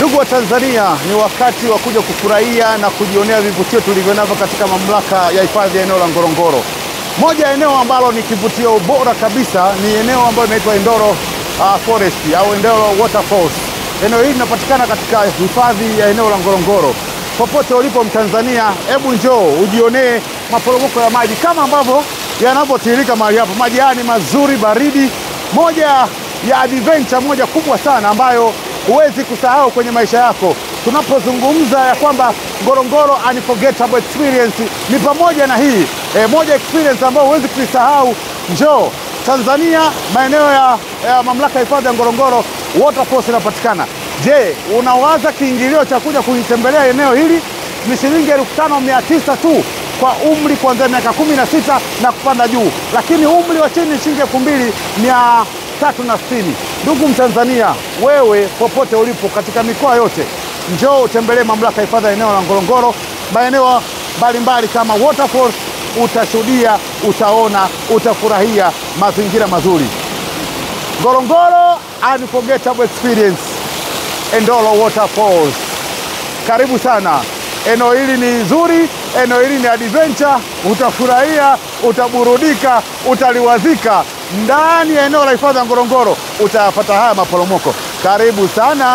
Ndugu wa Tanzania, ni wakati wa kuja kufurahia na kujionea vivutio tulivyonavyo katika mamlaka ya hifadhi ya eneo la Ngorongoro. Moja ya eneo ambalo ni kivutio bora kabisa ni eneo ambalo linaitwa Endoro Forest au Endoro Waterfalls. Eneo hili linapatikana katika hifadhi ya eneo la Ngorongoro. Popote ulipo Mtanzania, hebu njoo ujionee maporomoko ya maji kama ambavyo yanavyotiririka mahali hapa. Maji haya ni mazuri, baridi, moja ya adventure moja kubwa sana ambayo huwezi kusahau kwenye maisha yako. Tunapozungumza ya kwamba Ngorongoro unforgettable experience ni pamoja na hii moja experience ambayo huwezi kuisahau. Njoo Tanzania, maeneo ya mamlaka ya hifadhi ya Ngorongoro Waterfalls inapatikana. Je, unawaza kiingilio cha kuja kuitembelea eneo hili? Ni shilingi 5,900 tu kwa umri kuanzia miaka 16 na kupanda juu, lakini umri wa chini ni shilingi 2,360. Ndugu Mtanzania, wewe popote ulipo katika mikoa yote, njoo utembelee mamlaka ya hifadhi ya eneo la Ngorongoro, maeneo mbalimbali kama Waterfalls. Utashuhudia, utaona, utafurahia mazingira mazuri. Ngorongoro unforgettable experience, Endoro Waterfalls. Karibu sana. Eneo hili ni zuri, eneo hili ni adventure, utafurahia, utaburudika, utaliwazika. Ndani ya eneo la hifadhi ya Ngorongoro utayapata haya maporomoko. Karibu sana.